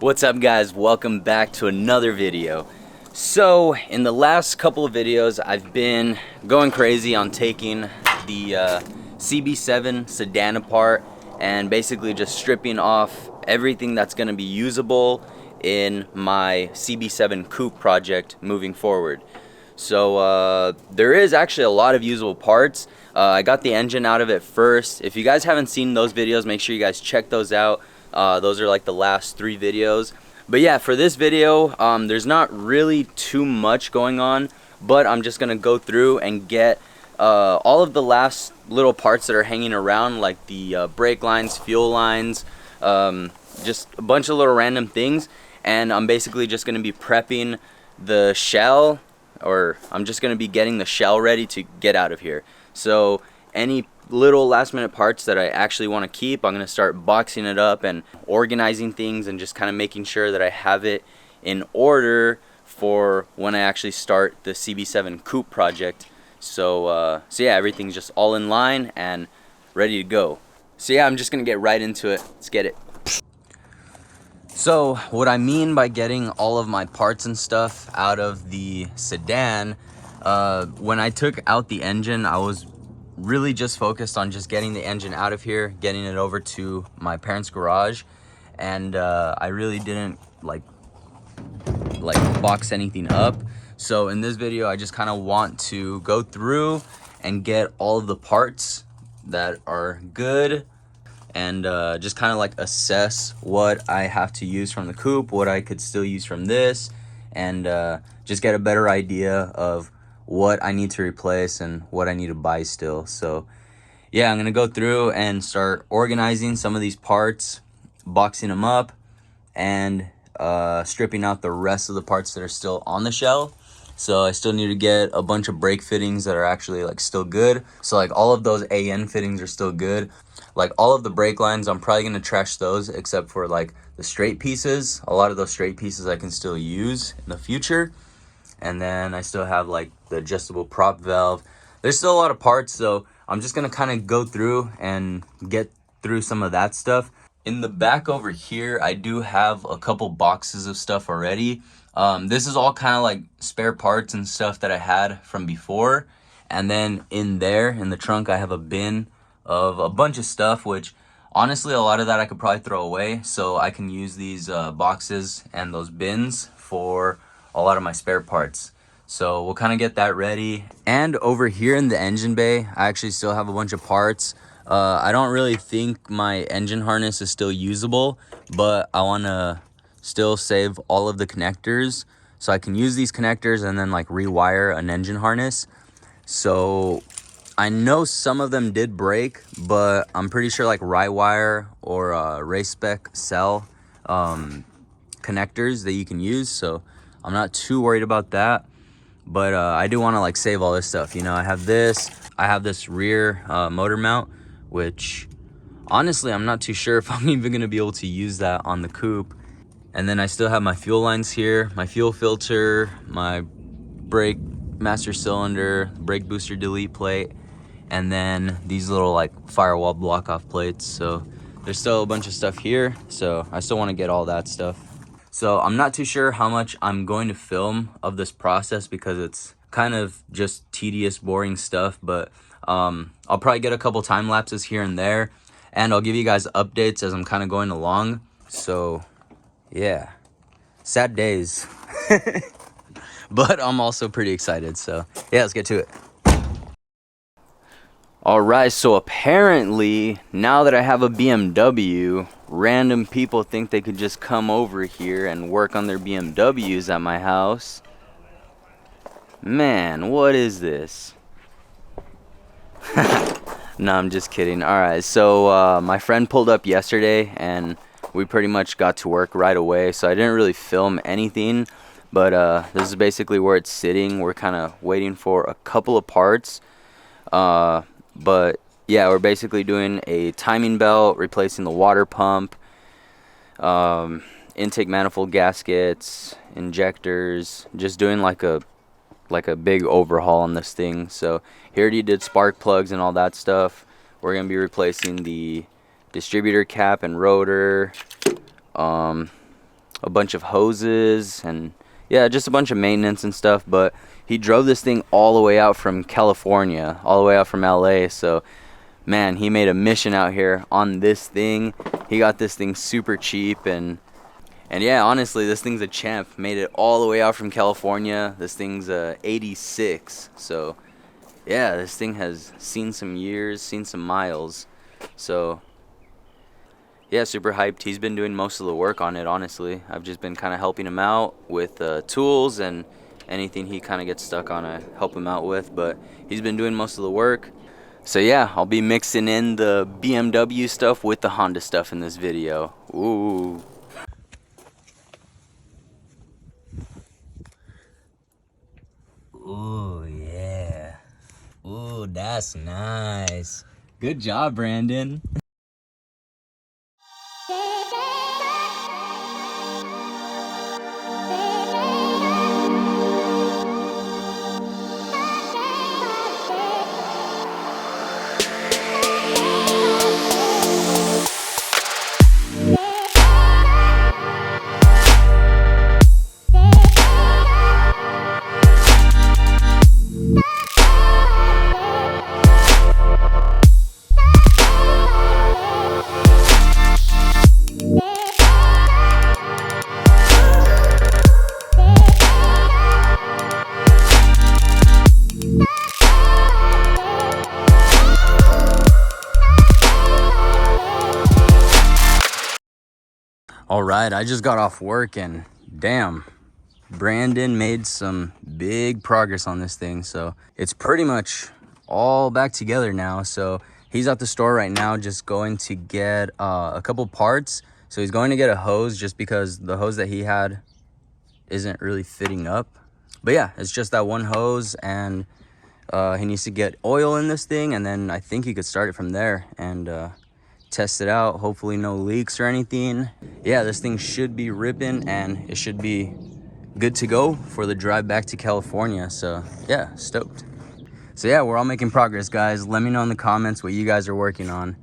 What's up, guys? Welcome back to another video. So in the last couple of videos I've been going crazy on taking the CB7 Sedan apart and basically just stripping off everything that's going to be usable in my CB7 Coupe project moving forward. So there is actually a lot of usable parts. I got the engine out of it first. If you guys haven't seen those videos, make sure you guys check those out. Those are like the last 3 videos. But yeah, for this video, there's not really too much going on, but I'm just gonna go through and get all of the last little parts that are hanging around, like the brake lines, fuel lines, just a bunch of little random things. And I'm basically just gonna be prepping the shell, or I'm just gonna be getting the shell ready to get out of here. So any little last minute parts that I actually want to keep, I'm going to start boxing it up and organizing things and just kind of making sure that I have it in order for when I actually start the CB7 Coupe project. So yeah, everything's just all in line and ready to go. So yeah, I'm just going to get right into it. Let's get it. So what I mean by getting all of my parts and stuff out of the Sedan, when I took out the engine, I was really just focused on just getting the engine out of here, getting it over to my parents' garage, and I really didn't like box anything up. So in this video, I just kind of want to go through and get all of the parts that are good, and just kind of like assess what I have to use from the Coupe, what I could still use from this, and just get a better idea of what I need to replace and what I need to buy still. So yeah, I'm gonna go through and start organizing some of these parts, boxing them up, and stripping out the rest of the parts that are still on the shell. So I still need to get a bunch of brake fittings that are actually like still good. So like all of those AN fittings are still good. Like all of the brake lines, I'm probably gonna trash those except for like the straight pieces. A lot of those straight pieces I can still use in the future. And then I still have like the adjustable prop valve. There's still a lot of parts, so I'm just gonna kind of go through and get through some of that stuff. In the back over here, I do have a couple boxes of stuff already. This is all kind of like spare parts and stuff that I had from before. And then in there, in the trunk, I have a bin of a bunch of stuff, which honestly, a lot of that I could probably throw away. So I can use these boxes and those bins for a lot of my spare parts. So we'll kind of get that ready. And over here in the engine bay, I actually still have a bunch of parts. I don't really think my engine harness is still usable, but I want to still save all of the connectors so I can use these connectors and then like rewire an engine harness. So I know some of them did break, but I'm pretty sure like Rywire or race spec sell connectors that you can use. So I'm not too worried about that, but I do want to like save all this stuff. You know, I have this rear motor mount, which honestly I'm not too sure if I'm even gonna be able to use that on the Coupe. And then I still have my fuel lines here, my fuel filter, my brake master cylinder, brake booster delete plate, and then these little like firewall block off plates. So there's still a bunch of stuff here, so I still want to get all that stuff. So I'm not too sure how much I'm going to film of this process because it's kind of just tedious, boring stuff. But I'll probably get a couple time lapses here and there, and I'll give you guys updates as I'm kind of going along. So yeah, sad days. But I'm also pretty excited. So yeah, let's get to it. Alright, so apparently, now that I have a BMW, random people think they could just come over here and work on their BMWs at my house. Man, what is this? No, I'm just kidding. Alright, so my friend pulled up yesterday and we pretty much got to work right away. So I didn't really film anything, but this is basically where it's sitting. We're kind of waiting for a couple of parts. But yeah, we're basically doing a timing belt, replacing the water pump, intake manifold gaskets, injectors, just doing like a big overhaul on this thing. So he already did spark plugs and all that stuff. We're gonna be replacing the distributor cap and rotor, a bunch of hoses and yeah, just a bunch of maintenance and stuff. But he drove this thing all the way out from California, all the way out from LA. So man, he made a mission out here on this thing. He got this thing super cheap, and yeah, honestly, this thing's a champ. Made it all the way out from California. This thing's 86. So yeah, this thing has seen some years, seen some miles. So yeah, super hyped. He's been doing most of the work on it, honestly. I've just been kind of helping him out with tools and anything he kind of gets stuck on, I help him out with. But he's been doing most of the work. So yeah, I'll be mixing in the BMW stuff with the Honda stuff in this video. Ooh. Ooh, yeah. Ooh, that's nice. Good job, Brandon. All right, I just got off work and damn, Brandon made some big progress on this thing. So it's pretty much all back together now. So he's at the store right now just going to get a couple parts. So he's going to get a hose just because the hose that he had isn't really fitting up. But yeah, it's just that one hose, and he needs to get oil in this thing, and then I think he could start it from there and test it out. Hopefully no leaks or anything. Yeah, this thing should be ripping and it should be good to go for the drive back to California. So yeah, stoked. So yeah, we're all making progress, guys. Let me know in the comments what you guys are working on.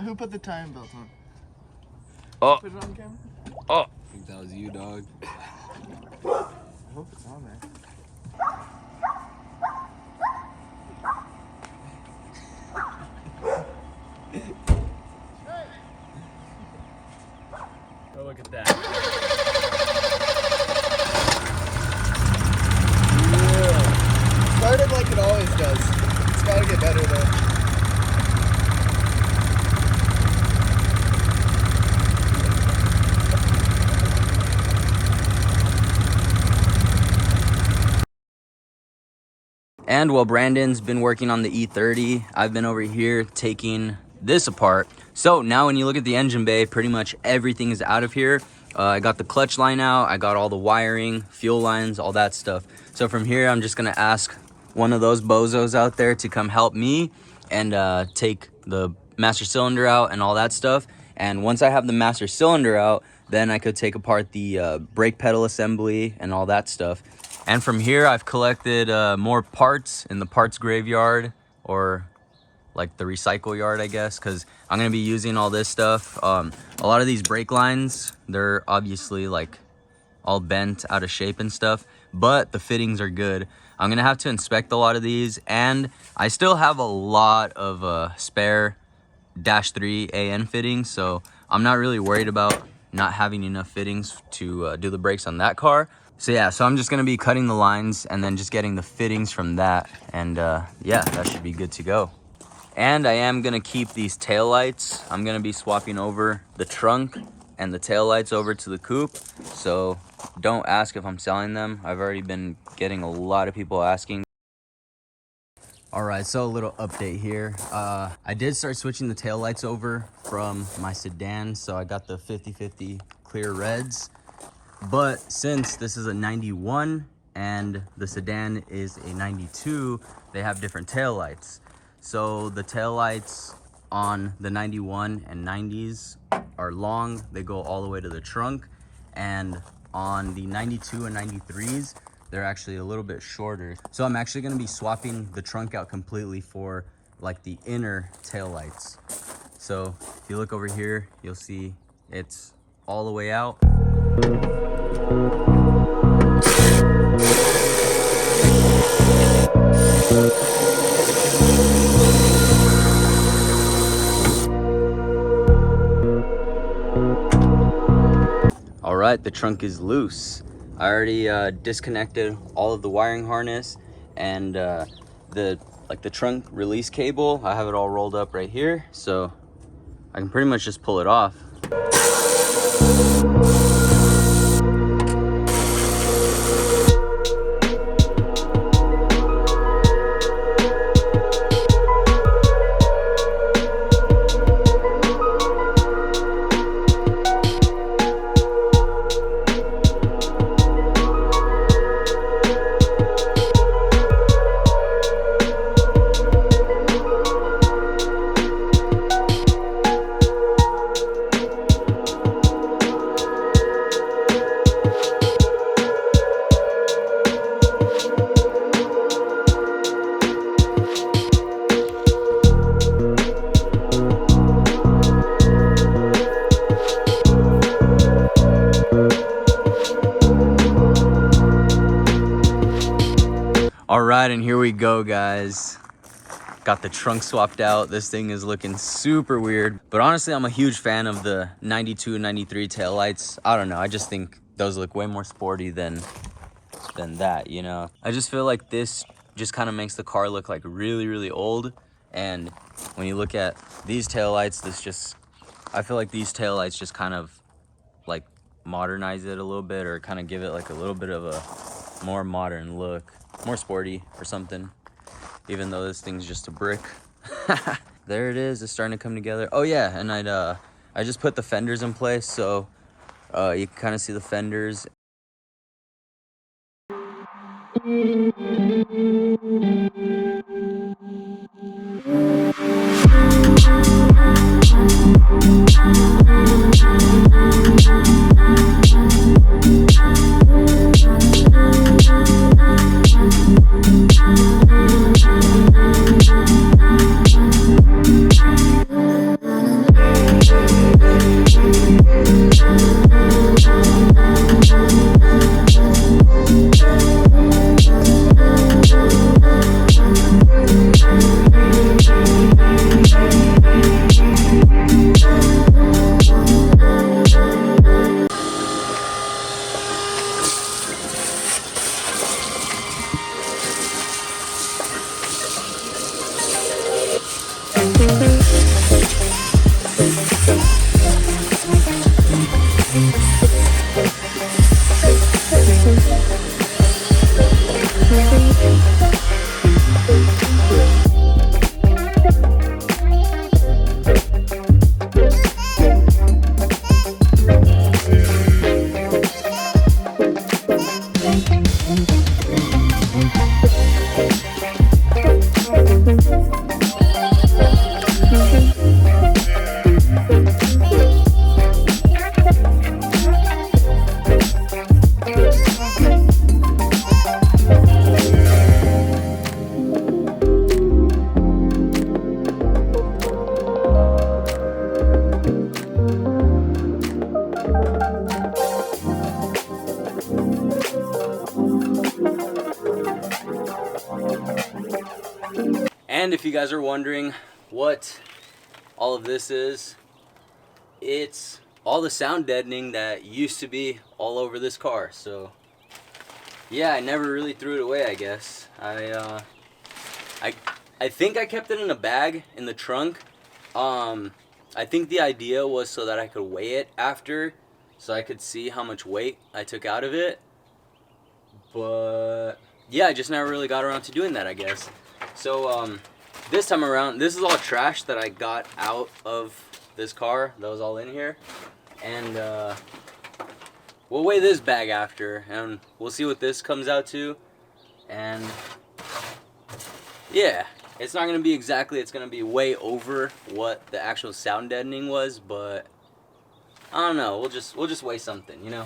Who put the time belt on? Oh, Put it on camera? oh, I think that was you, dog. I hope it's on there. Oh, look at that. Yeah. Started like it always does. It's gotta get better though. And while Brandon's been working on the E30, I've been over here taking this apart. So now when you look at the engine bay, pretty much everything is out of here. I got the clutch line out, I got all the wiring, fuel lines, all that stuff. So from here, I'm just gonna ask one of those bozos out there to come help me and take the master cylinder out and all that stuff. And once I have the master cylinder out, then I could take apart the brake pedal assembly and all that stuff. And from here, I've collected more parts in the parts graveyard, or like the recycle yard, I guess, because I'm going to be using all this stuff. A lot of these brake lines, they're obviously like all bent out of shape and stuff, but the fittings are good. I'm going to have to inspect a lot of these, and I still have a lot of spare -3 AN fittings, so I'm not really worried about not having enough fittings to do the brakes on that car. So yeah, so I'm just gonna be cutting the lines and then just getting the fittings from that, and yeah, that should be good to go. And I am gonna keep these tail lights. I'm gonna be swapping over the trunk and the tail lights over to the coupe, so don't ask if I'm selling them. I've already been getting a lot of people asking. All right, so a little update here. I did start switching the tail lights over from my Sedan, so I got the 50/50 clear reds. But since this is a 91 and the Sedan is a 92, they have different tail lights. So the tail lights on the 91 and 90s are long. They go all the way to the trunk. And on the 92 and 93s, they're actually a little bit shorter. So I'm actually gonna be swapping the trunk out completely for like the inner taillights. So if you look over here, you'll see it's all the way out. All right, the trunk is loose. I already disconnected all of the wiring harness and the trunk release cable. I have it all rolled up right here, so I can pretty much just pull it off. All right, and here we go, guys. Got the trunk swapped out. This thing is looking super weird, but honestly, I'm a huge fan of the 92 and 93 taillights. I don't know, I just think those look way more sporty than that, you know? I just feel like this just kind of makes the car look like really, really old. And when you look at these taillights, I feel like these taillights just kind of like modernize it a little bit, or kind of give it like a little bit of a more modern look, more sporty or something, even though this thing's just a brick. There it is, it's starting to come together. Oh yeah, and I just put the fenders in place, so you can kind of see the fenders. And if you guys are wondering what all of this is, it's all the sound deadening that used to be all over this car. So yeah, I never really threw it away, I guess. I think I kept it in a bag in the trunk. I think the idea was so that I could weigh it after, so I could see how much weight I took out of it. But yeah, I just never really got around to doing that, I guess. So this time around, this is all trash that I got out of this car that was all in here. And we'll weigh this bag after, and we'll see what this comes out to. And yeah, it's not gonna be exactly, it's gonna be way over what the actual sound deadening was, but I don't know, we'll just weigh something, you know.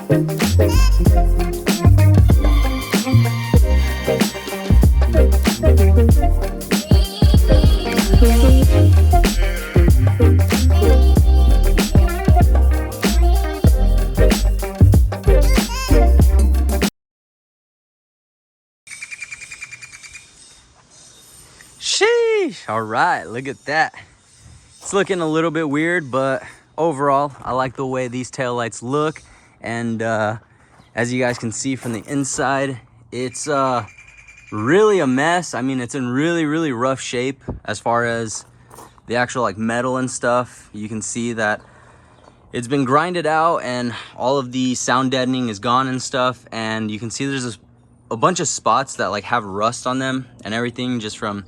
Sheesh. All right, look at that. It's looking a little bit weird, but overall, I like the way these taillights look. And as you guys can see from the inside, it's really a mess. I mean, it's in really, really rough shape as far as the actual like metal and stuff. You can see that it's been grinded out and all of the sound deadening is gone and stuff. And you can see there's a bunch of spots that like have rust on them and everything just from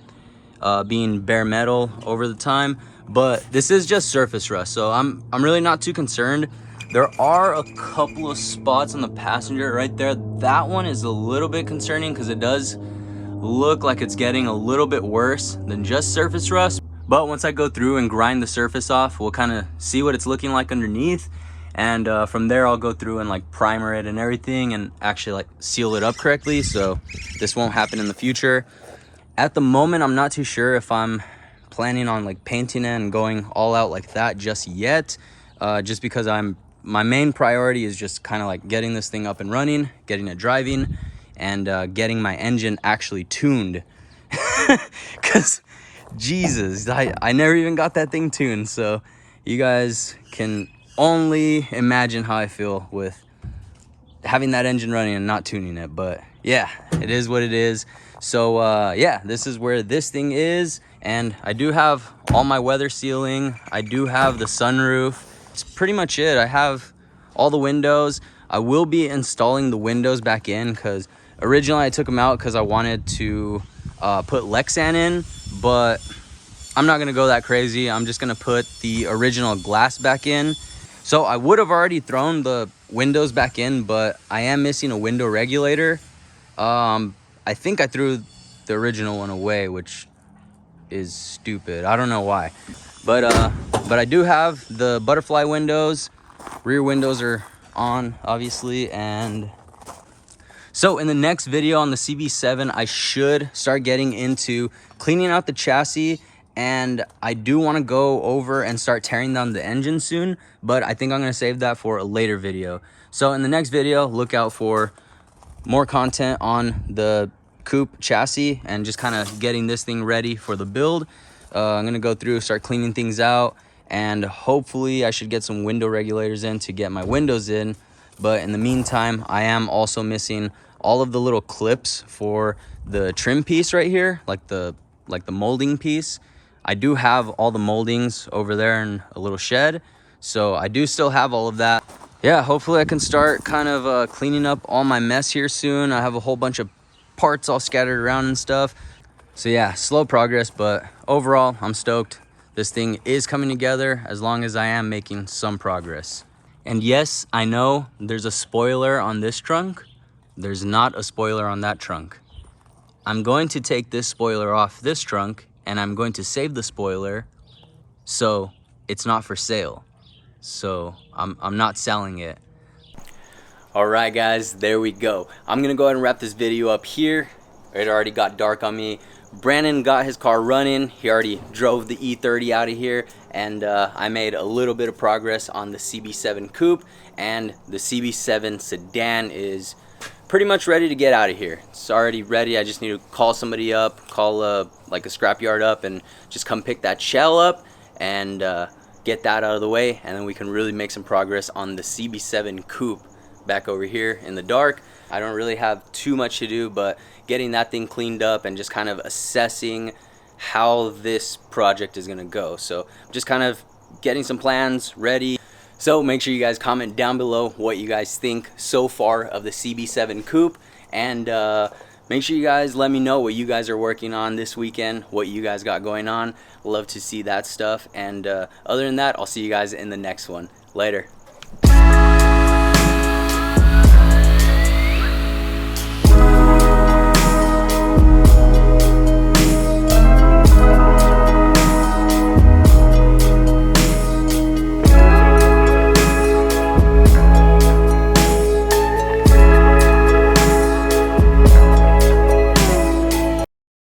being bare metal over the time. But this is just surface rust, so I'm really not too concerned. There are a couple of spots on the passenger right there. That one is a little bit concerning because it does look like it's getting a little bit worse than just surface rust. But once I go through and grind the surface off, we'll kind of see what it's looking like underneath. And from there, I'll go through and like primer it and everything and actually like seal it up correctly, so this won't happen in the future. At the moment, I'm not too sure if I'm planning on like painting it and going all out like that just yet, just because my main priority is just kind of like getting this thing up and running, getting it driving, and getting my engine actually tuned. Because Jesus, I never even got that thing tuned, so you guys can only imagine how I feel with having that engine running and not tuning it. But yeah, it is what it is. So yeah, this is where this thing is, and I do have all my weather sealing. I do have the sunroof. It's pretty much it. I have all the windows. I will be installing the windows back in because originally I took them out because I wanted to put Lexan in, but I'm not gonna go that crazy. I'm just gonna put the original glass back in. So I would have already thrown the windows back in, but I am missing a window regulator. I think I threw the original one away, which is stupid. I don't know why. But I do have the butterfly windows. Rear windows are on, obviously. And so in the next video on the CB7, I should start getting into cleaning out the chassis. And I do want to go over and start tearing down the engine soon, but I think I'm going to save that for a later video. So in the next video, look out for more content on the Coupe chassis and just kind of getting this thing ready for the build. I'm going to go through, start cleaning things out, and hopefully I should get some window regulators in to get my windows in. But in the meantime, I am also missing all of the little clips for the trim piece right here, like the molding piece. I do have all the moldings over there in a little shed, so I do still have all of that. Yeah, hopefully I can start kind of cleaning up all my mess here soon. I have a whole bunch of parts all scattered around and stuff. So yeah, slow progress, but overall, I'm stoked. This thing is coming together as long as I am making some progress. And yes, I know there's a spoiler on this trunk. There's not a spoiler on that trunk. I'm going to take this spoiler off this trunk, and I'm going to save the spoiler so it's not for sale. So I'm not selling it. All right, guys, there we go. I'm gonna go ahead and wrap this video up here. It already got dark on me. Brandon got his car running. He already drove the E30 out of here, and I made a little bit of progress on the CB7 Coupe, and the CB7 Sedan is pretty much ready to get out of here. It's already ready. I just need to call somebody up, call like a scrapyard up, and just come pick that shell up and get that out of the way, and then we can really make some progress on the CB7 Coupe back over here in the dark. I don't really have too much to do, but getting that thing cleaned up and just kind of assessing how this project is gonna go. So just kind of getting some plans ready. So make sure you guys comment down below what you guys think so far of the CB7 Coupe, and make sure you guys let me know what you guys are working on this weekend, what you guys got going on. Love to see that stuff. And other than that, I'll see you guys in the next one. Later.